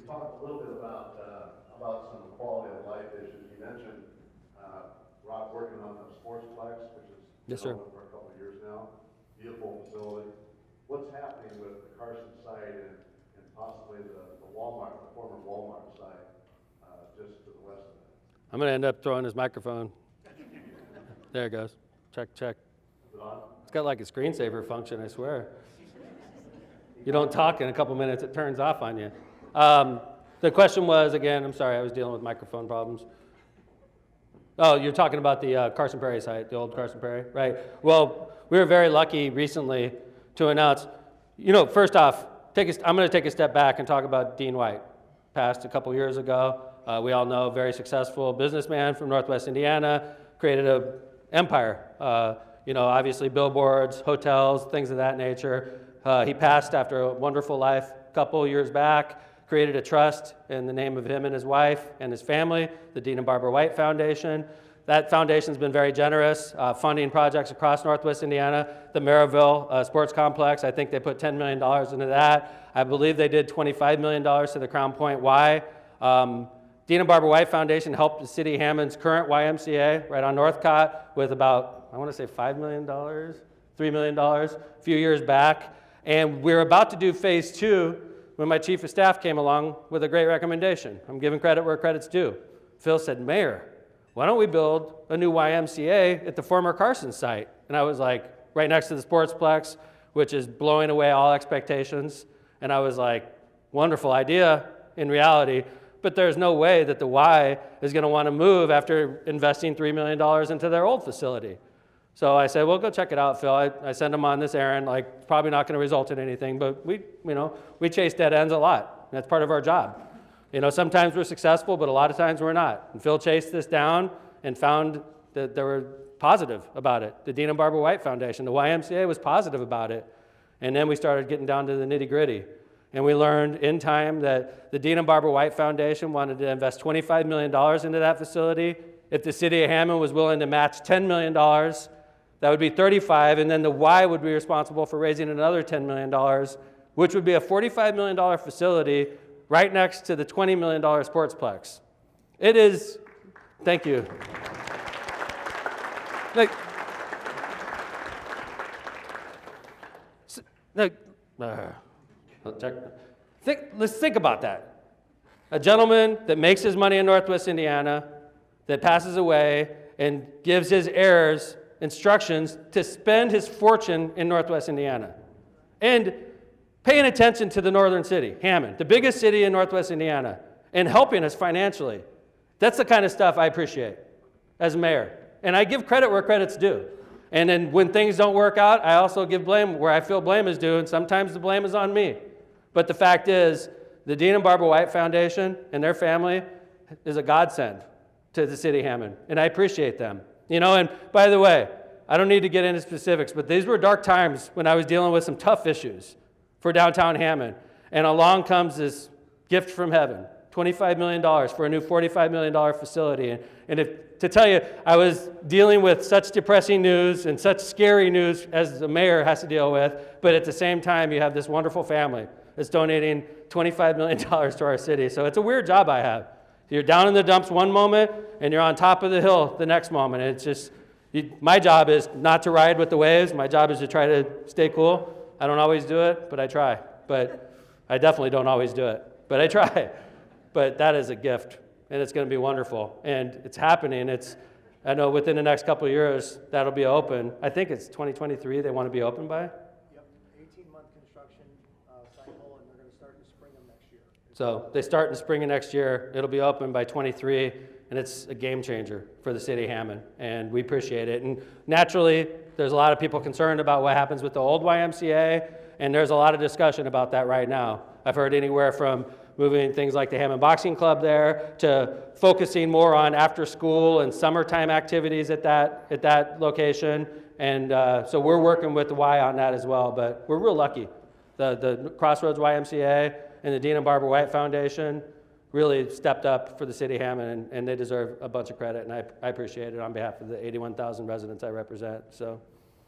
talked a little bit about some quality of life issues. You mentioned Rob working on the Sportsplex, which is Yes, sir. open for a couple of years now. Beautiful facility. What's happening with the Carson site and possibly the Walmart, the former Walmart site, just to the west of it? I'm going to end up throwing his microphone. There it goes. Check, check. Is it on? It's got like a screensaver function, I swear. You don't talk in a couple minutes, it turns off on you. The question was, again, I'm sorry, I was dealing with microphone problems. Oh, you're talking about the Carson Prairie site, the old Carson Prairie, right? Well, we were very lucky recently to announce, first off, I'm going to take a step back and talk about Dean White. Passed a couple years ago. We all know, very successful businessman from Northwest Indiana, created an empire. Obviously billboards, hotels, things of that nature. He passed after a wonderful life a couple years back, created a trust in the name of him and his wife and his family, the Dean and Barbara White Foundation. That foundation's been very generous, funding projects across Northwest Indiana. The Maryville Sports Complex, I think they put $10 million into that. I believe they did $25 million to the Crown Point Y. Dean and Barbara White Foundation helped the city of Hammond's current YMCA right on Northcott with about, I want to say $5 million, $3 million a few years back. And we're about to do phase 2 when my chief of staff came along with a great recommendation. I'm giving credit where credit's due. Phil said, Mayor, why don't we build a new YMCA at the former Carson site? And I was like, right next to the Sportsplex, which is blowing away all expectations. And I was like, wonderful idea in reality, but there's no way that the Y is going to want to move after investing $3 million into their old facility. So I said, well, go check it out, Phil. I sent him on this errand, probably not going to result in anything, but we chase dead ends a lot. That's part of our job. Sometimes we're successful, but a lot of times we're not. And Phil chased this down and found that they were positive about it. The Dean and Barbara White Foundation, the YMCA was positive about it. And then we started getting down to the nitty-gritty. And we learned in time that the Dean and Barbara White Foundation wanted to invest $25 million into that facility. If the city of Hammond was willing to match $10 million, that would be 35, and then the Y would be responsible for raising another $10 million, which would be a $45 million facility right next to the $20 million Sportsplex. It is, thank you. Let's think about that. A gentleman that makes his money in Northwest Indiana, that passes away and gives his heirs instructions to spend his fortune in Northwest Indiana. And paying attention to the northern city, Hammond, the biggest city in Northwest Indiana, and helping us financially. That's the kind of stuff I appreciate as mayor. And I give credit where credit's due. And then when things don't work out, I also give blame where I feel blame is due, and sometimes the blame is on me. But the fact is, the Dean and Barbara White Foundation and their family is a godsend to the city of Hammond, and I appreciate them. And by the way, I don't need to get into specifics, but these were dark times when I was dealing with some tough issues for downtown Hammond. And along comes this gift from heaven, $25 million for a new $45 million facility. And to tell you, I was dealing with such depressing news and such scary news as the mayor has to deal with, but at the same time, you have this wonderful family that's donating $25 million to our city. So it's a weird job I have. You're down in the dumps one moment, and you're on top of the hill the next moment. It's just, my job is not to ride with the waves. My job is to try to stay cool. I don't always do it, but I try. But I definitely don't always do it, but I try. But that is a gift, and it's going to be wonderful. And it's happening. I know within the next couple of years, that'll be open. I think it's 2023 they want to be open by. Yep, 18-month construction cycle, and they're going to start in the spring of next year. So they start in the spring of next year. It'll be open by 23, and it's a game changer for the city of Hammond, and we appreciate it. And naturally, there's a lot of people concerned about what happens with the old YMCA, and there's a lot of discussion about that right now. I've heard anywhere from moving things like the Hammond Boxing Club there to focusing more on after school and summertime activities at that location. And so we're working with the Y on that as well, but we're real lucky. The Crossroads YMCA and the Dean and Barbara White Foundation really stepped up for the city of Hammond, and they deserve a bunch of credit, and I appreciate it on behalf of the 81,000 residents I represent. So